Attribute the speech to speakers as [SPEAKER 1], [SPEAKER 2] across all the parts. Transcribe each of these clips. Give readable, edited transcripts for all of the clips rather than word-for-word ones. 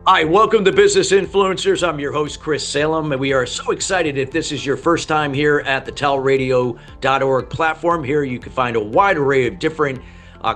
[SPEAKER 1] Hi, welcome to Business Influencers. I'm your host, Chris Salem, and we are so excited if this is your first time here at the TALRadio.org platform. Here you can find a wide array of different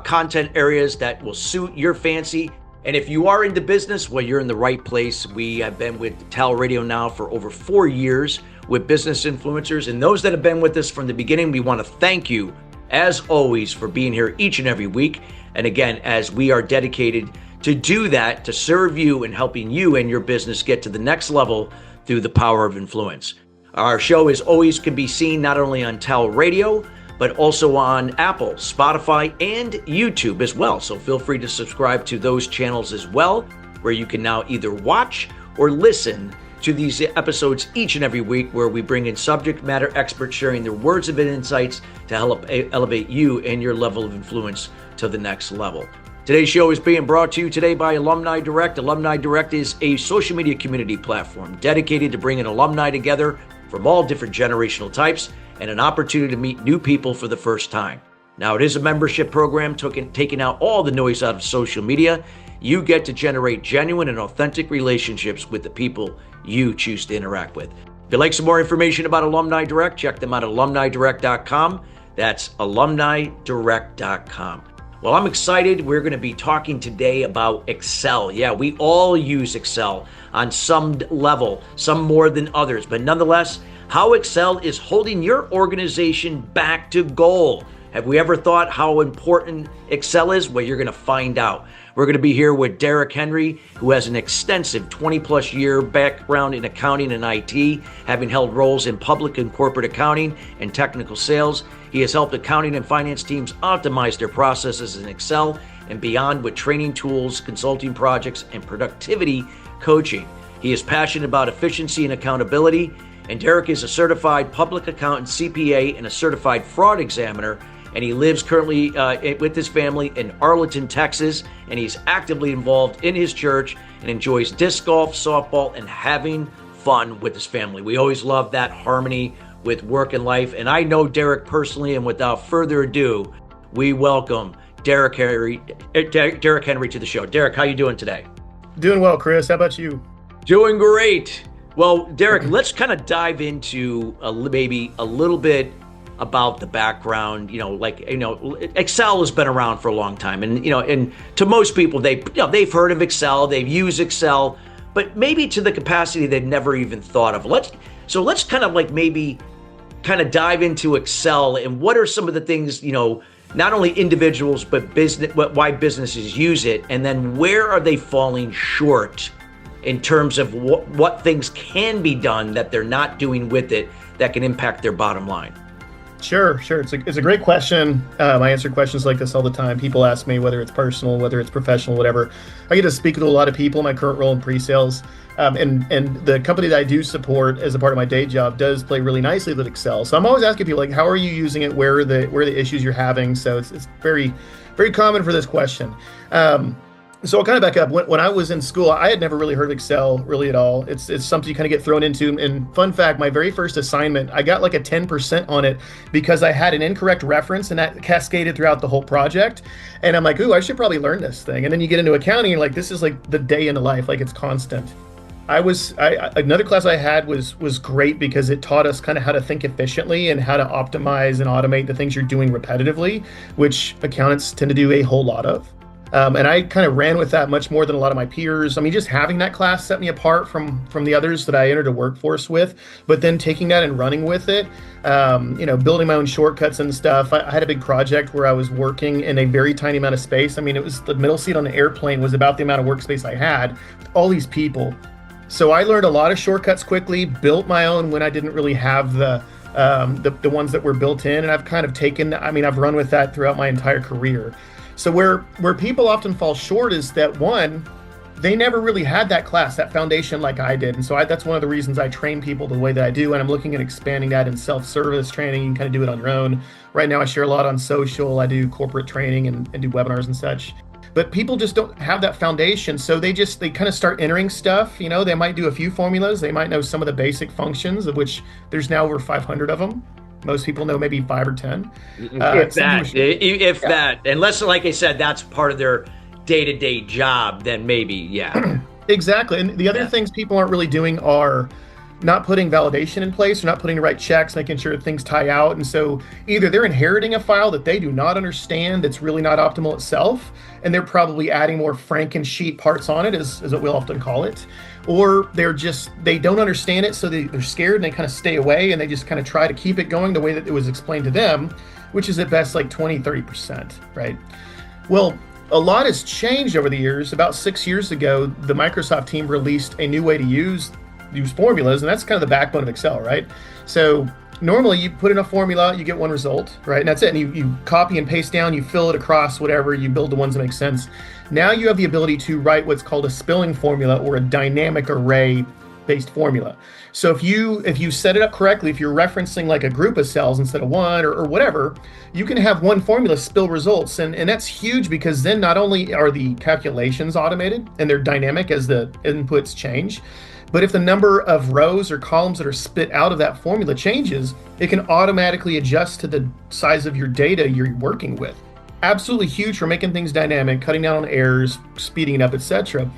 [SPEAKER 1] content areas that will suit your fancy. And if you are into business, well, you're in the right place. We have been with TALRadio now for over 4 years with Business Influencers. And those that have been with us from the beginning, we want to thank you, as always, for being here each and every week. And again, as we are dedicated to do that, to serve you and helping you and your business get to the next level through the power of influence. Our show is always can be seen not only on TALRadio, but also on Apple, Spotify, and YouTube as well. So feel free to subscribe to those channels as well, where you can now either watch or listen to these episodes each and every week, where we bring in subject matter experts sharing their words of insights to help elevate you and your level of influence to the next level. Today's show is being brought to you today by Alumni Direct. Alumni Direct is a social media community platform dedicated to bringing alumni together from all different generational types and an opportunity to meet new people for the first time. Now, it is a membership program taking out all the noise out of social media. You get to generate genuine and authentic relationships with the people you choose to interact with. If you'd like some more information about Alumni Direct, check them out at alumnidirect.com. That's alumnidirect.com. Well, I'm excited. We're going to be talking today about Excel. Yeah, we all use Excel on some level, some more than others, but nonetheless, how Excel is holding your organization back to goal. Have we ever thought how important Excel is? Well, you're going to find out. We're going to be here with Derek Henry, who has an extensive 20-plus year background in accounting and IT, having held roles in public and corporate accounting and technical sales. He has helped accounting and finance teams optimize their processes in Excel and beyond with training tools, consulting projects, and productivity coaching. He is passionate about efficiency and accountability, and Derek is a certified public accountant, CPA, and a certified fraud examiner. And he lives currently with his family in Arlington, Texas, and he's actively involved in his church and enjoys disc golf, softball, and having fun with his family. We always love that harmony with work and life. And I know Derek personally, and without further ado, we welcome Derek Henry to the show. Derek, how you doing today?
[SPEAKER 2] Doing well, Chris. How about you?
[SPEAKER 1] Doing great. Well, Derek, let's kind of dive into maybe a little bit about the background. Excel has been around for a long time, and and to most people, they've heard of Excel, they've used Excel, but maybe to the capacity they've never even thought of. Let's kind of dive into Excel and what are some of the things, not only individuals but why businesses use it, and then where are they falling short in terms of what things can be done that they're not doing with it that can impact their bottom line.
[SPEAKER 2] Sure. It's a great question. I answer questions like this all the time. People ask me whether it's personal, whether it's professional, whatever. I get to speak to a lot of people in my current role in pre-sales. And the company that I do support as a part of my day job does play really nicely with Excel. So I'm always asking people, like, how are you using it? Where are the issues you're having? So it's very, very common for this question. So I'll kind of back up. When I was in school, I had never really heard of Excel really at all. It's something you kind of get thrown into. And fun fact, my very first assignment, I got like a 10% on it because I had an incorrect reference, and that cascaded throughout the whole project. And I'm like, ooh, I should probably learn this thing. And then you get into accounting, and like, this is like the day in the life, like it's constant. Another class I had was great because it taught us kind of how to think efficiently and how to optimize and automate the things you're doing repetitively, which accountants tend to do a whole lot of. And I kind of ran with that much more than a lot of my peers. I mean, just having that class set me apart from the others that I entered a workforce with, but then taking that and running with it, building my own shortcuts and stuff. I had a big project where I was working in a very tiny amount of space. I mean, it was the middle seat on the airplane was about the amount of workspace I had with all these people. So I learned a lot of shortcuts quickly, built my own when I didn't really have the ones that were built in. And I've kind of I've run with that throughout my entire career. So where people often fall short is that, one, they never really had that class, that foundation like I did. And so that's one of the reasons I train people the way that I do. And I'm looking at expanding that in self-service training. You can kind of do it on your own. Right now, I share a lot on social. I do corporate training and do webinars and such. But people just don't have that foundation. So they kind of start entering stuff. They might do a few formulas. They might know some of the basic functions, of which there's now over 500 of them. Most people know maybe 5 or 10.
[SPEAKER 1] If that, unless, like I said, that's part of their day-to-day job, then maybe, yeah.
[SPEAKER 2] Exactly. And the other things people aren't really doing are not putting validation in place, or not putting the right checks, making sure things tie out. And so either they're inheriting a file that they do not understand, that's really not optimal itself, and they're probably adding more Franken-sheet parts on it, is what we'll often call it. Or they don't understand it, so they're scared and they kind of stay away, and they just kind of try to keep it going the way that it was explained to them, which is at best like 20, 30%, right? Well, a lot has changed over the years. About 6 years ago, the Microsoft team released a new way to use formulas, and that's kind of the backbone of Excel, right? So normally you put in a formula, you get one result, right? And that's it. And you copy and paste down, you fill it across, whatever, you build the ones that make sense. Now you have the ability to write what's called a spilling formula, or a dynamic array based formula. So if you set it up correctly, if you're referencing like a group of cells instead of one, or whatever, you can have one formula spill results. And that's huge, because then not only are the calculations automated and they're dynamic as the inputs change, but if the number of rows or columns that are spit out of that formula changes, it can automatically adjust to the size of your data you're working with. Absolutely huge for making things dynamic, cutting down on errors, speeding it up, etc.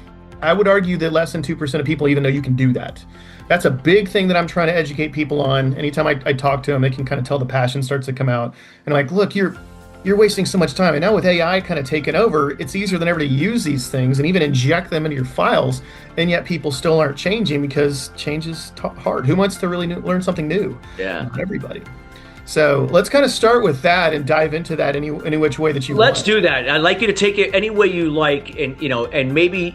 [SPEAKER 2] I would argue that less than 2% of people even know you can do that. That's a big thing that I'm trying to educate people on. Anytime I talk to them, they can kind of tell the passion starts to come out. And I'm like, look, you're wasting so much time. And now with AI kind of taking over, it's easier than ever to use these things and even inject them into your files. And yet people still aren't changing, because change is hard. Who wants to really learn something new?
[SPEAKER 1] Yeah.
[SPEAKER 2] Not everybody. So let's kind of start with that and dive into that any which way that you want.
[SPEAKER 1] Let's do that. I'd like you to take it any way you like, and maybe,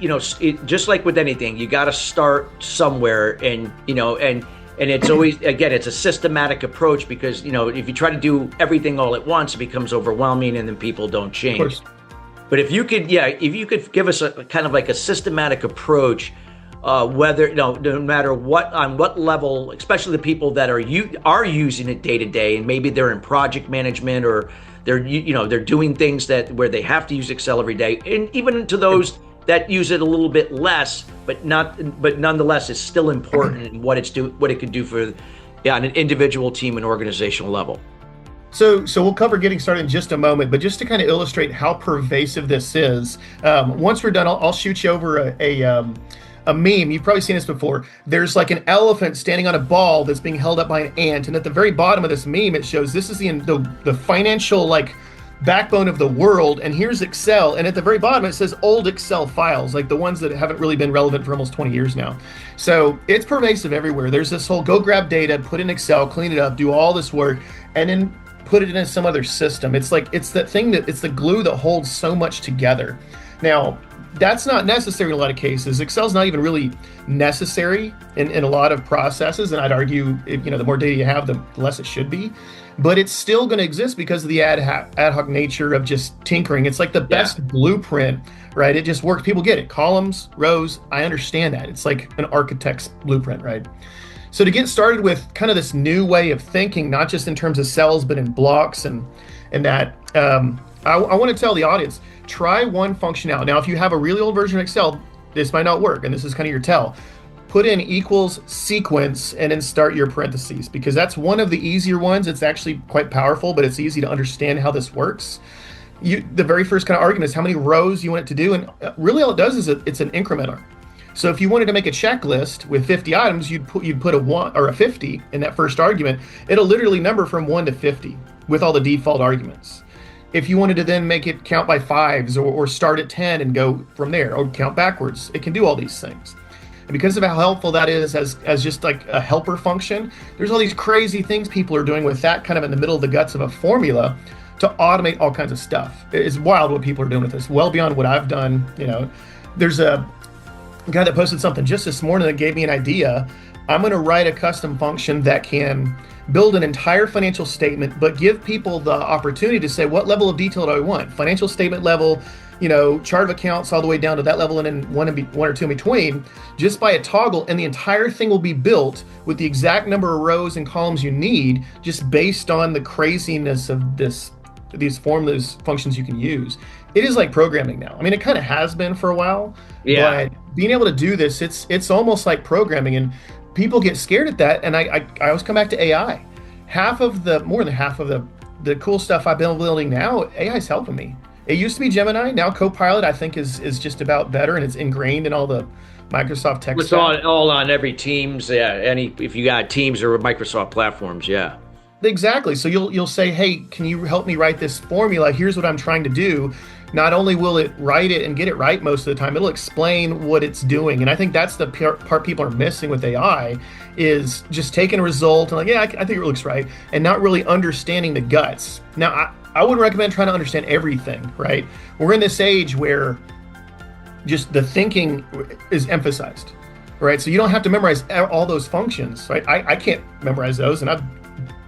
[SPEAKER 1] just like with anything, you got to start somewhere, and it's always, again, it's a systematic approach, because, if you try to do everything all at once, it becomes overwhelming, and then people don't change.
[SPEAKER 2] Of course.
[SPEAKER 1] But if you could give us a kind of like a systematic approach, whether, no matter what, on what level, especially the people that are using it day to day, and maybe they're in project management, or they're doing things where they have to use Excel every day, and even to those that use it a little bit less, but nonetheless, it's still important in what it could do for on an individual, team, and organizational level.
[SPEAKER 2] So we'll cover getting started in just a moment, but just to kind of illustrate how pervasive this is, once we're done, I'll shoot you over a meme. You've probably seen this before. There's like an elephant standing on a ball that's being held up by an ant, and at the very bottom of this meme, it shows this is the financial backbone of the world, and here's Excel, and at the very bottom it says old Excel files, like the ones that haven't really been relevant for almost 20 years now. So it's pervasive everywhere. There's this whole go grab data, put in Excel, clean it up, do all this work, and then put it in some other system. It's the glue that holds so much together. Now, that's not necessary in a lot of cases. Excel's not even really necessary in a lot of processes, and I'd argue, the more data you have, the less it should be. But it's still going to exist because of the ad hoc nature of just tinkering. It's like the best blueprint, right? It just works. People get it. Columns, rows, I understand that. It's like an architect's blueprint, right? So to get started with kind of this new way of thinking, not just in terms of cells, but in blocks and that, I want to tell the audience, try one function out. Now, if you have a really old version of Excel, this might not work, and this is kind of your tell. Put in equals sequence and then start your parentheses, because that's one of the easier ones. It's actually quite powerful, but it's easy to understand how this works. The very first kind of argument is how many rows you want it to do, and really all it does is it's an incrementer. So if you wanted to make a checklist with 50 items, you'd put a 1 or a 50 in that first argument. It'll literally number from 1 to 50 with all the default arguments. If you wanted to then make it count by fives, or start at 10 and go from there, or count backwards, it can do all these things. And because of how helpful that is as just like a helper function, there's all these crazy things people are doing with that kind of in the middle of the guts of a formula to automate all kinds of stuff. It's wild what people are doing with this, well beyond what I've done. There's a guy that posted something just this morning that gave me an idea. I'm going to write a custom function that can build an entire financial statement, but give people the opportunity to say, what level of detail do I want? Financial statement level, chart of accounts all the way down to that level, and then one or two in between, just by a toggle, and the entire thing will be built with the exact number of rows and columns you need, just based on the craziness of these formulas, functions you can use. It is like programming now. I mean, it kind of has been for a while, but being able to do this, it's almost like programming, and people get scared at that. And I always come back to AI. more than half of the cool stuff I've been building now, AI is helping me. It used to be Gemini. Now Copilot, I think, is just about better, and it's ingrained in all the Microsoft tech
[SPEAKER 1] It's
[SPEAKER 2] stack.
[SPEAKER 1] all on every Teams. Yeah, if you got Teams or Microsoft platforms, yeah.
[SPEAKER 2] Exactly. So you'll say, hey, can you help me write this formula? Here's what I'm trying to do. Not only will it write it and get it right most of the time, it'll explain what it's doing. And I think that's the part people are missing with AI, is just taking a result and like, yeah, I think it looks right, and not really understanding the guts. Now, I wouldn't recommend trying to understand everything, right? We're in this age where just the thinking is emphasized, right? So you don't have to memorize all those functions, right? I can't memorize those, and I'm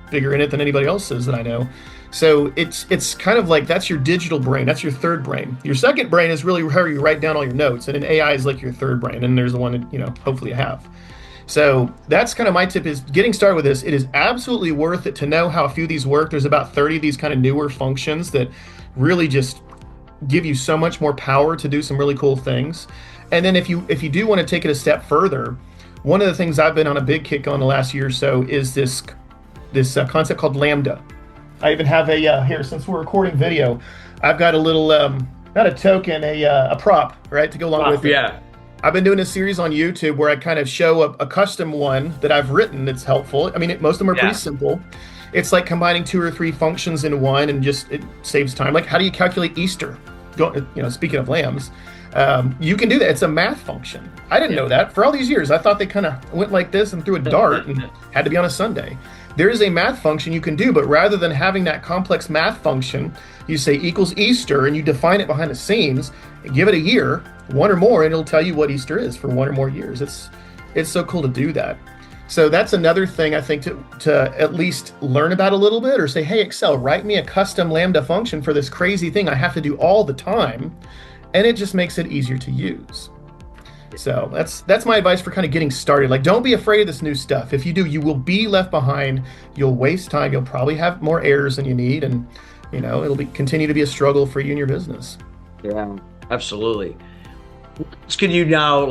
[SPEAKER 2] bigger in it than anybody else is that I know. So it's kind of like, that's your digital brain. That's your third brain. Your second brain is really how you write down all your notes, and an AI is like your third brain, and there's the one that, hopefully you have. So that's kind of my tip, is getting started with this. It is absolutely worth it to know how a few of these work. There's about 30 of these kind of newer functions that really just give you so much more power to do some really cool things. And then if you do want to take it a step further, one of the things I've been on a big kick on the last year or so is this concept called Lambda. I even have here, since we're recording video, I've got a little, not a token, a prop, right, to go along with it.
[SPEAKER 1] Yeah.
[SPEAKER 2] I've been doing a series on YouTube where I kind of show a custom one that I've written that's helpful. I mean, most of them are pretty simple. It's like combining 2 or 3 functions in one, and just it saves time. Like, how do you calculate Easter? Speaking of lambs, you can do that. It's a math function. I didn't know that. For all these years, I thought they kind of went like this and threw a dart and had to be on a Sunday. There is a math function you can do, but rather than having that complex math function, you say equals Easter, and you define it behind the scenes, and give it a year, 1 or more, and it'll tell you what Easter is for 1 or more years. It's so cool to do that. So that's another thing I think to at least learn about a little bit, or say, hey, Excel, write me a custom Lambda function for this crazy thing I have to do all the time, and it just makes it easier to use. So that's my advice for kind of getting started. Like, don't be afraid of this new stuff. If you do, you will be left behind. You'll waste time. You'll probably have more errors than you need, and it'll continue to be a struggle for you and your business.
[SPEAKER 1] Yeah, absolutely. Can you now,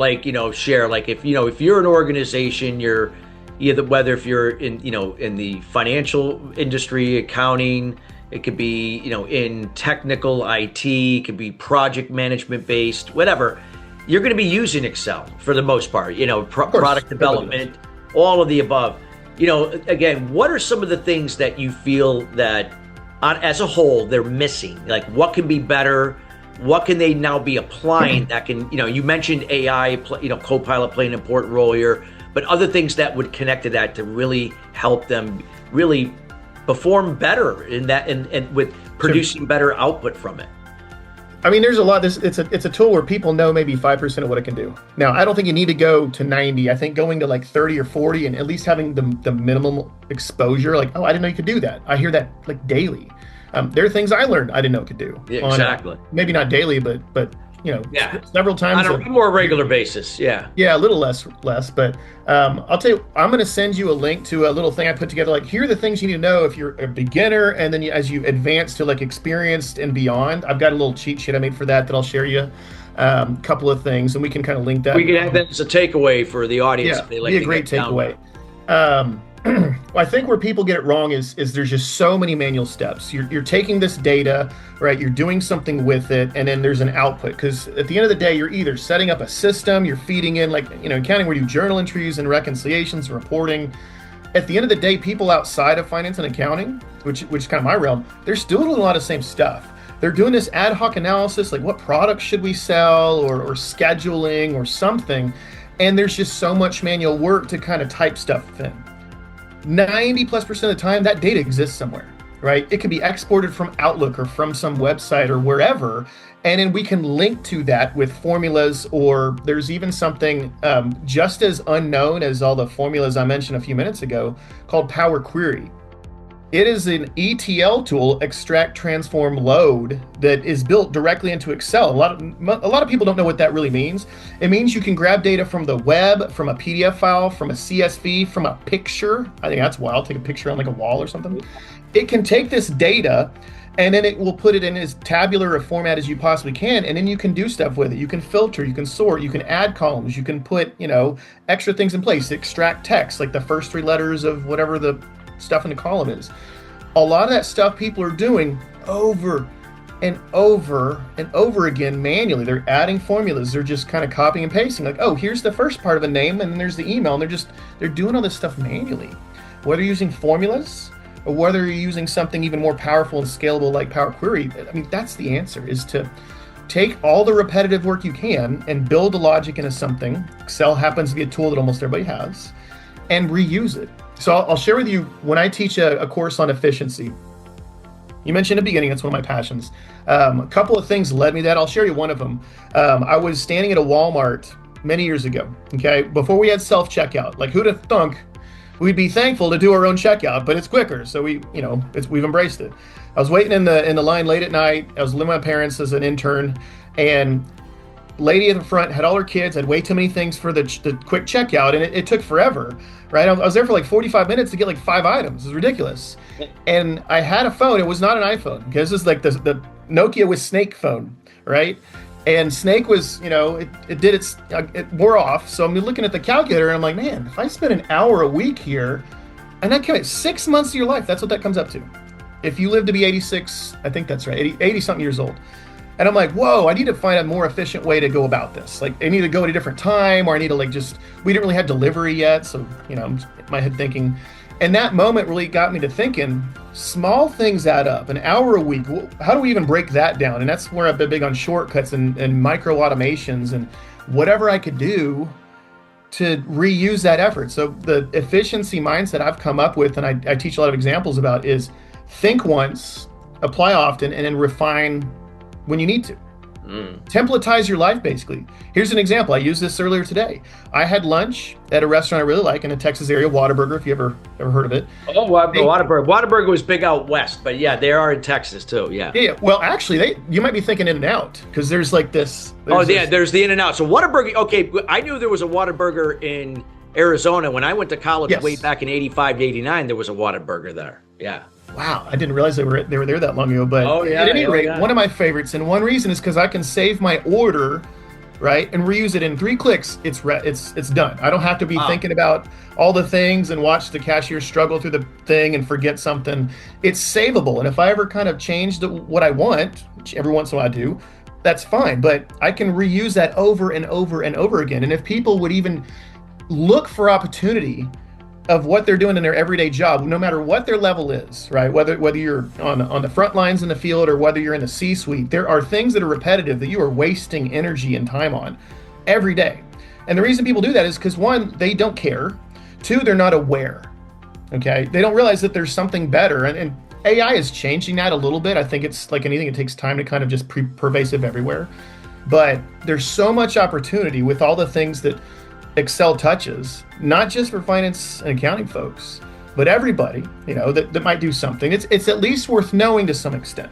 [SPEAKER 1] share, if you're an organization, whether if you're in the financial industry, accounting, it could be in technical IT, it could be project management based, whatever. You're going to be using Excel for the most part, product development, all of the above. Again, what are some of the things that you feel that as a whole they're missing? Like, what can be better? What can they now be applying that can, you mentioned AI, Copilot playing an important role here, but other things that would connect to that to really help them really perform better in that and with producing better output from it.
[SPEAKER 2] I mean, there's a lot. It's a tool where people know maybe 5% of what it can do. Now, I don't think you need to go to 90. I think going to 30 or 40 and at least having the minimum exposure, I didn't know you could do that. I hear that daily. There are things I learned I didn't know it could do.
[SPEAKER 1] Yeah, exactly.
[SPEAKER 2] Maybe not daily, but several times
[SPEAKER 1] on a more regular basis. Yeah.
[SPEAKER 2] Yeah, a little less. But I'll tell you, I'm going to send you a link to a little thing I put together. Here are the things you need to know if you're a beginner, and then as you advance to experienced and beyond. I've got a little cheat sheet I made for that I'll share you. A couple of things, and we can kind of link that.
[SPEAKER 1] We can have that as a takeaway for the audience.
[SPEAKER 2] Yeah, be a great takeaway. I think where people get it wrong is there's just so many manual steps. You're taking this data, right? You're doing something with it, and then there's an output. Because at the end of the day, you're either setting up a system, you're feeding in, accounting, we do journal entries and reconciliations and reporting. At the end of the day, people outside of finance and accounting, which is kind of my realm, they're still doing a lot of the same stuff. They're doing this ad hoc analysis, like what products should we sell, or scheduling or something. And there's just so much manual work to kind of type stuff in. 90+% of the time, that data exists somewhere, right? It can be exported from Outlook or from some website or wherever, and then we can link to that with formulas, or there's even something just as unknown as all the formulas I mentioned a few minutes ago called Power Query. It is an ETL tool, extract, transform, load, that is built directly into Excel. A lot of people don't know what that really means. It means you can grab data from the web, from a PDF file, from a CSV, from a picture. I think that's wild. Take a picture on a wall or something. It can take this data, and then it will put it in as tabular a format as you possibly can, and then you can do stuff with it. You can filter, you can sort, you can add columns, you can put extra things in place, extract text, like the first 3 letters of whatever the stuff in the column is. A lot of that stuff people are doing over and over and over again manually. They're adding formulas. They're just kind of copying and pasting. Like, oh, here's the first part of a name, and then there's the email, and they're doing all this stuff manually. Whether you're using formulas or whether you're using something even more powerful and scalable like Power Query, I mean, that's the answer, is to take all the repetitive work you can and build the logic into something. Excel happens to be a tool that almost everybody has, and reuse it. So I'll share with you, when I teach a course on efficiency, you mentioned in the beginning, it's one of my passions. A couple of things led me to that. I'll share you one of them. I was standing at a Walmart many years ago, okay, before we had self-checkout. Like, who'd have thunk we'd be thankful to do our own checkout, but it's quicker, so we've embraced it. I was waiting in the line late at night. I was living with my parents as an intern, and lady at the front had all her kids, had way too many things for the quick checkout, and it took forever, right? I was there for like 45 minutes to get like 5 items. It was ridiculous. And I had a phone. It was not an iPhone, because this is like the Nokia with Snake phone, right? And Snake was, it wore off. So I'm looking at the calculator and I'm like, man, if I spend an hour a week here, and that comes 6 months of your life, that's what that comes up to. If you live to be 86, I think that's right, 80 something years old. And I'm like, whoa, I need to find a more efficient way to go about this. Like, I need to go at a different time, or I need to we didn't really have delivery yet. So, I'm in my head thinking, and that moment really got me to thinking, small things add up. An hour a week, how do we even break that down? And that's where I've been big on shortcuts and micro automations and whatever I could do to reuse that effort. So the efficiency mindset I've come up with, and I teach a lot of examples about, is think once, apply often, and then refine when you need to. Templatize your life, basically. Here's an example. I used this earlier today. I had lunch at a restaurant I really like in the Texas area, Whataburger, if you ever heard of it.
[SPEAKER 1] Oh, Whataburger. Whataburger was big out west, but yeah, they are in Texas too, yeah.
[SPEAKER 2] Yeah, well, actually, you might be thinking In-N-Out, because there's like this.
[SPEAKER 1] There's the In-N-Out. So Whataburger, okay, I knew there was a Whataburger in Arizona. When I went to college way back in 85 to 89, there was a Whataburger there, yeah.
[SPEAKER 2] Wow, I didn't realize they were there that long ago. But at any rate, one of my favorites, and one reason is because I can save my order, right, and reuse it in 3 clicks. It's done. I don't have to be thinking about all the things and watch the cashier struggle through the thing and forget something. It's savable, and if I ever kind of change what I want, which every once in a while I do, that's fine. But I can reuse that over and over and over again. And if people would even look for opportunity of what they're doing in their everyday job, no matter what their level is, right? Whether you're on the front lines in the field or whether you're in the C-suite, there are things that are repetitive that you are wasting energy and time on every day. And the reason people do that is because, 1, they don't care. 2, they're not aware. Okay, they don't realize that there's something better. And AI is changing that a little bit. I think it's like anything; it takes time to kind of just pervasive everywhere. But there's so much opportunity with all the things that Excel touches, not just for finance and accounting folks, but everybody, that might do something. It's at least worth knowing to some extent.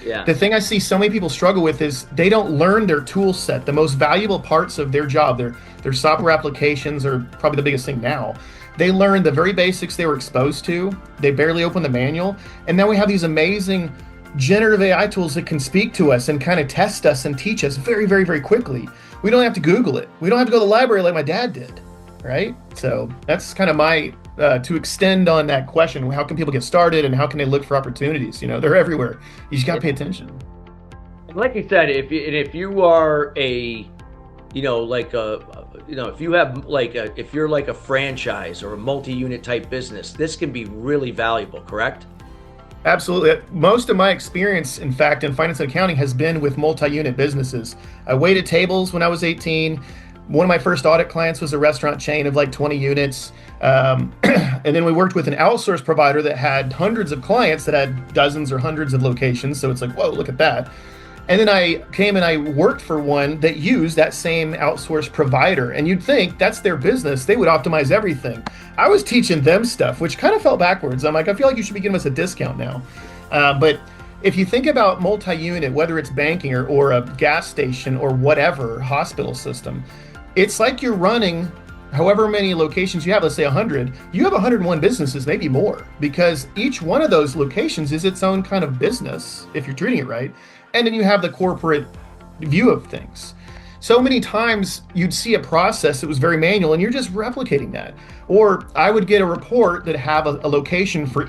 [SPEAKER 2] Yeah. The thing I see so many people struggle with is they don't learn their tool set. The most valuable parts of their job, their software applications are probably the biggest thing now. They learn the very basics they were exposed to. They barely open the manual. And now we have these amazing generative AI tools that can speak to us and kind of test us and teach us very, very, very quickly. We don't have to Google it. We don't have to go to the library like my dad did, right? So that's kind of my, to extend on that question, how can people get started and how can they look for opportunities? They're everywhere. You just got to pay attention.
[SPEAKER 1] Like you said, if you are if you have if you're like a franchise or a multi-unit type business, this can be really valuable, correct?
[SPEAKER 2] Absolutely. Most of my experience, in fact, in finance and accounting has been with multi-unit businesses. I waited tables when I was 18. One of my first audit clients was a restaurant chain of like 20 units. And then we worked with an outsource provider that had hundreds of clients that had dozens or hundreds of locations. So it's like, whoa, look at that. And then I came and I worked for one that used that same outsourced provider. And you'd think that's their business. They would optimize everything. I was teaching them stuff, which kind of fell backwards. I'm like, I feel like you should be giving us a discount now. But if you think about multi-unit, whether it's banking or a gas station or whatever, hospital system, it's like you're running however many locations you have, let's say 100, you have 101 businesses, maybe more, because each one of those locations is its own kind of business, if you're treating it right. And then you have the corporate view of things. so many times you'd see a process that was very manual and you're just replicating that. Or I would get a report that have a location for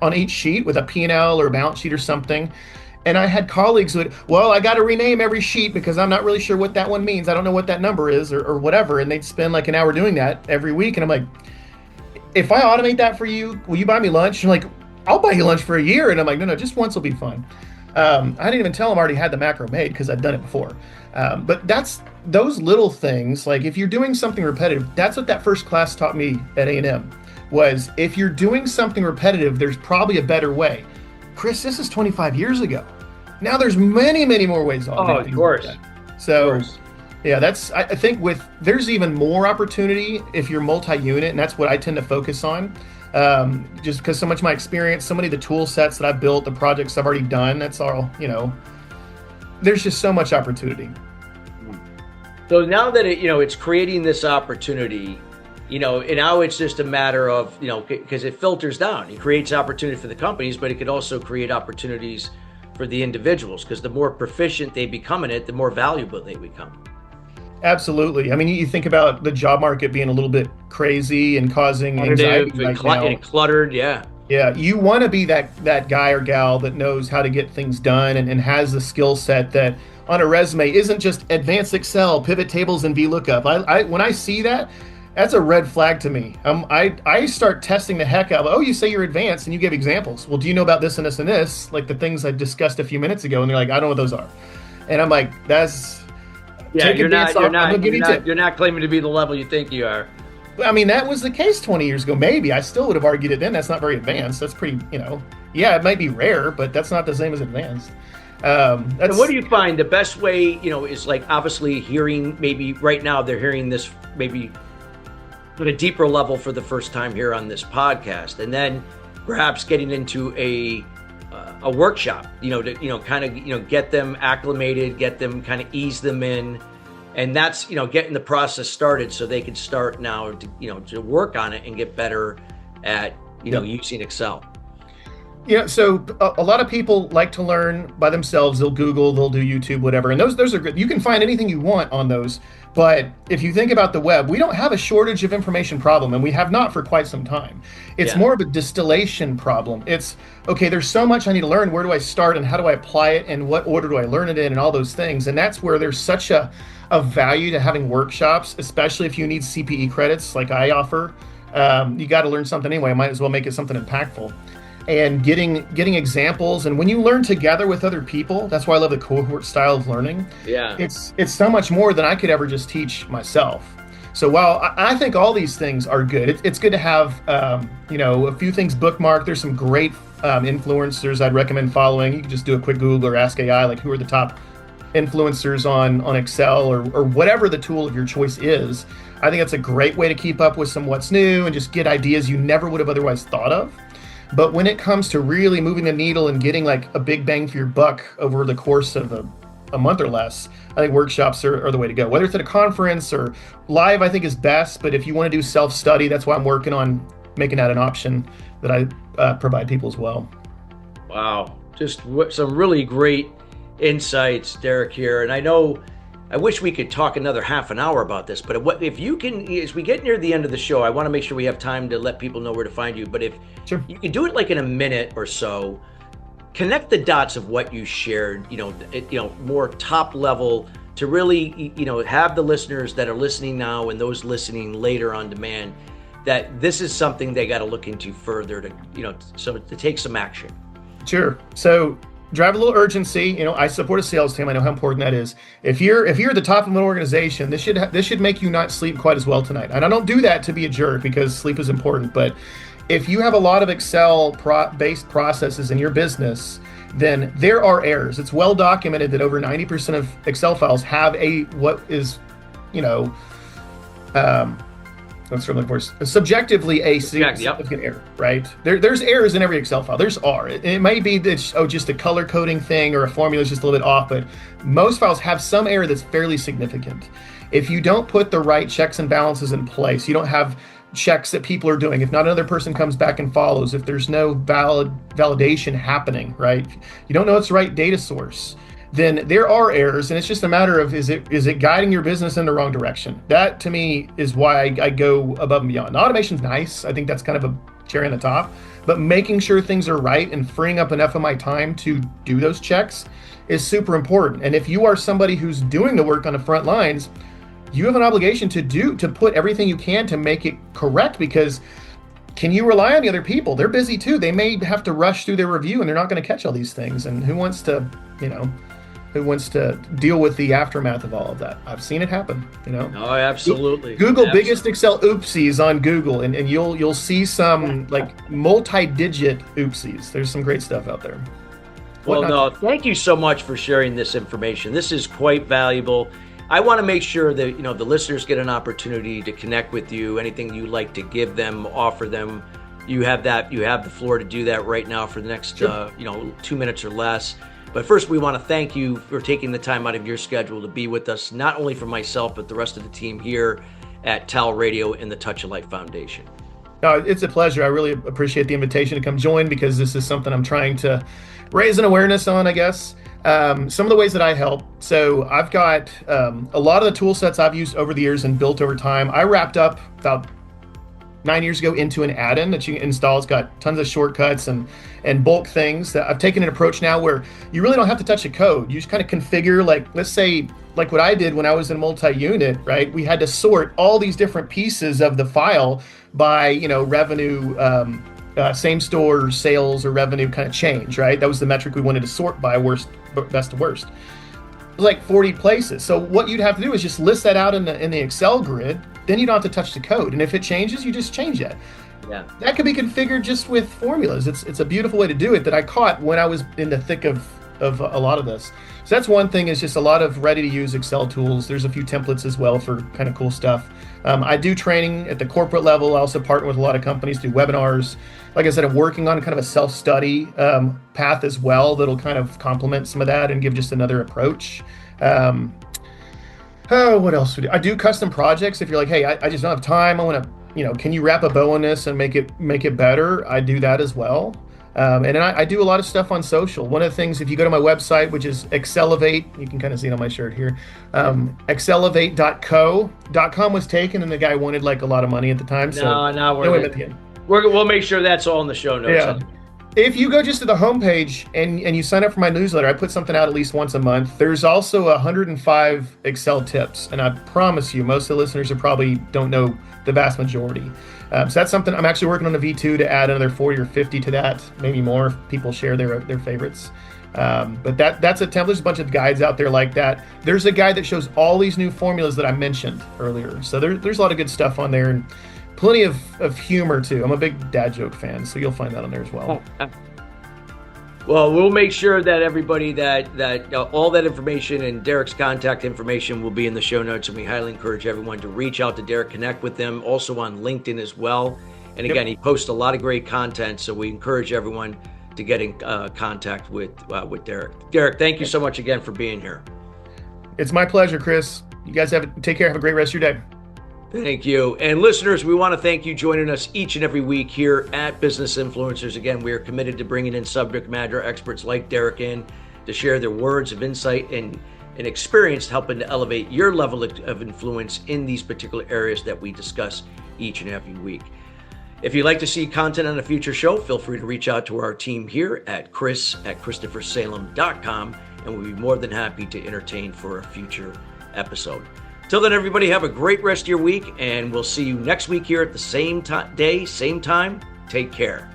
[SPEAKER 2] on each sheet with a P&L or a balance sheet or something. And I had colleagues who would, well, I got to rename every sheet because I'm not really sure what that one means. I don't know what that number is or whatever. And they'd spend like an hour doing that every week. And I'm like, if I automate that for you, will you buy me lunch? And like, I'll buy you lunch for a year. And I'm like, no, just once will be fine. I didn't even tell them I already had the macro made because I'd done it before. But that's those little things. Like if you're doing something repetitive, that's what that first class taught me at A&M was if you're doing something repetitive, there's probably a better way. Chris, this is 25 years ago. Now there's many, many more ways to automate.
[SPEAKER 1] Oh, of course.
[SPEAKER 2] Like so, yeah, I think there's even more opportunity if you're multi-unit, and that's what I tend to focus on. Just because so much of my experience, so many of the tool sets that I've built, the projects I've already done, that's all, there's just so much opportunity.
[SPEAKER 1] So now that it's creating this opportunity, and now it's just a matter of, because it filters down. It creates opportunity for the companies, but it could also create opportunities for the individuals because the more proficient they become in it, the more valuable they become.
[SPEAKER 2] Absolutely. I mean, you think about the job market being a little bit crazy and causing anxiety
[SPEAKER 1] and cluttered. Yeah.
[SPEAKER 2] Yeah. You want to be that guy or gal that knows how to get things done and has the skill set that on a resume isn't just advanced Excel, pivot tables, and VLOOKUP. When I see that, that's a red flag to me. I start testing the heck out of, oh, you say you're advanced and you give examples. Well, do you know about this and this and this? Like the things I discussed a few minutes ago. And they're like, I don't know what those are. And I'm like, you're not claiming to be the level you think you are. I mean, that was the case 20 years ago. Maybe I still would have argued it then. That's not very advanced. That's pretty, it might be rare, but that's not the same as advanced.
[SPEAKER 1] And what do you find the best way, is like obviously hearing, maybe right now they're hearing this maybe at a deeper level for the first time here on this podcast, and then perhaps getting into a workshop, to kind of get them acclimated, get them kind of ease them in, and that's getting the process started so they can start now to work on it and get better at using Excel.
[SPEAKER 2] So a lot of people like to learn by themselves. They'll Google, they'll do YouTube, whatever. And those are good. You can find anything you want on those. But if you think about the web, we don't have a shortage of information problem, and we have not for quite some time. It's more of a distillation problem. It's, okay, there's so much I need to learn. Where do I start and how do I apply it and what order do I learn it in and all those things. And that's where there's such a value to having workshops, especially if you need CPE credits like I offer. You got to learn something anyway. I might as well make it something impactful. And getting examples, and when you learn together with other people, that's why I love the cohort style of learning. Yeah, it's so much more than I could ever just teach myself. So while I think all these things are good, it's good to have a few things bookmarked. There's some great influencers I'd recommend following. You can just do a quick Google or Ask AI, like who are the top influencers on Excel or whatever the tool of your choice is. I think that's a great way to keep up with some what's new and just get ideas you never would have otherwise thought of. But when it comes to really moving the needle and getting like a big bang for your buck over the course of a month or less, I think workshops are the way to go. Whether it's at a conference or live, I think is best. But if you want to do self-study, that's why I'm working on making that an option that I provide people as well. Wow. Just some really great insights, Derek, here. And I wish we could talk another half an hour about this, but if you can, as we get near the end of the show, I want to make sure we have time to let people know where to find you. But if you can do it like in a minute or so, connect the dots of what you shared, more top level to really, have the listeners that are listening now and those listening later on demand, that this is something they got to look into further to take some action. Sure. So drive a little urgency. I support a sales team. I know how important that is. If you're at the top of an organization, this should make you not sleep quite as well tonight. And I don't do that to be a jerk because sleep is important. But if you have a lot of Excel-based processes in your business, then there are errors. It's well documented that over 90% of Excel files have subjectively a significant error, right? There's errors in every Excel file. It may be that just a color coding thing or a formula is just a little bit off, but most files have some error that's fairly significant. If you don't put the right checks and balances in place, you don't have checks that people are doing, if not another person comes back and follows, if there's no validation happening, right? You don't know it's the right data source, then there are errors, and it's just a matter of is it guiding your business in the wrong direction? That to me is why I go above and beyond. Automation's nice. I think that's kind of a cherry on the top, but making sure things are right and freeing up enough of my time to do those checks is super important. And if you are somebody who's doing the work on the front lines, you have an obligation to put everything you can to make it correct, because can you rely on the other people? They're busy too. They may have to rush through their review and they're not going to catch all these things. And who wants to deal with the aftermath of all of that? I've seen it happen,
[SPEAKER 1] Oh, absolutely.
[SPEAKER 2] Google biggest Excel oopsies on Google, and you'll see some like multi-digit oopsies. There's some great stuff out there.
[SPEAKER 1] Thank you so much for sharing this information. This is quite valuable. I want to make sure that the listeners get an opportunity to connect with you. Anything you like to give them, offer them, you have the floor to do that right now for the next 2 minutes or less. But first, we want to thank you for taking the time out of your schedule to be with us, not only for myself, but the rest of the team here at TALRadio and the Touch of Life Foundation.
[SPEAKER 2] No, it's a pleasure. I really appreciate the invitation to come join, because this is something I'm trying to raise an awareness on, I guess. Some of the ways that I help. So I've got a lot of the tool sets I've used over the years and built over time. I wrapped up about 9 years ago into an add-in that you can install. It's got tons of shortcuts and bulk things. That I've taken an approach now where you really don't have to touch the code. You just kind of configure, like, let's say, like what I did when I was in multi-unit, right? We had to sort all these different pieces of the file by, revenue, same store sales or revenue kind of change, right? That was the metric we wanted to sort by, best to worst. It was like 40 places. So what you'd have to do is just list that out in the Excel grid. Then you don't have to touch the code. And if it changes, you just change it.
[SPEAKER 1] Yeah.
[SPEAKER 2] That can be configured just with formulas. It's a beautiful way to do it that I caught when I was in the thick of a lot of this. So that's one thing, is just a lot of ready to use Excel tools. There's a few templates as well for kind of cool stuff. I do training at the corporate level. I also partner with a lot of companies, do webinars. Like I said, I'm working on kind of a self-study path as well that'll kind of complement some of that and give just another approach. What else would I do? Custom projects. If you're like, hey, I just don't have time. I want to, can you wrap a bow on this and make it better? I do that as well. And then I do a lot of stuff on social. One of the things, if you go to my website, which is Excelevate, you can kind of see it on my shirt here, excelevate.co.com was taken, and the guy wanted like a lot of money at the time.
[SPEAKER 1] We'll make sure that's all in the show notes.
[SPEAKER 2] Yeah. If you go just to the homepage and you sign up for my newsletter, I put something out at least once a month. There's also 105 Excel tips, and I promise you, most of the listeners probably don't know the vast majority. So that's something I'm actually working on a V2 to add another 40 or 50 to that, maybe more if people share their favorites. But that's a template. There's a bunch of guides out there like that. There's a guide that shows all these new formulas that I mentioned earlier. So there's a lot of good stuff on there, and plenty of humor too. I'm a big dad joke fan, so you'll find that on there as well.
[SPEAKER 1] Well, we'll make sure that everybody that all that information and Derek's contact information will be in the show notes, and we highly encourage everyone to reach out to Derek, connect with them, also on LinkedIn as well. And again, He posts a lot of great content, so we encourage everyone to get in contact with Derek. Derek, thank you so much again for being here.
[SPEAKER 2] It's my pleasure, Chris. You guys take care. Have a great rest of your day.
[SPEAKER 1] Thank you. And listeners, we want to thank you joining us each and every week here at Business Influencers. Again, we are committed to bringing in subject matter experts like Derek in to share their words of insight and experience, helping to elevate your level of influence in these particular areas that we discuss each and every week. If you'd like to see content on a future show, feel free to reach out to our team here at chris@christophersalem.com, and we'll be more than happy to entertain for a future episode. Till then, everybody, have a great rest of your week, and we'll see you next week here at the same day, same time. Take care.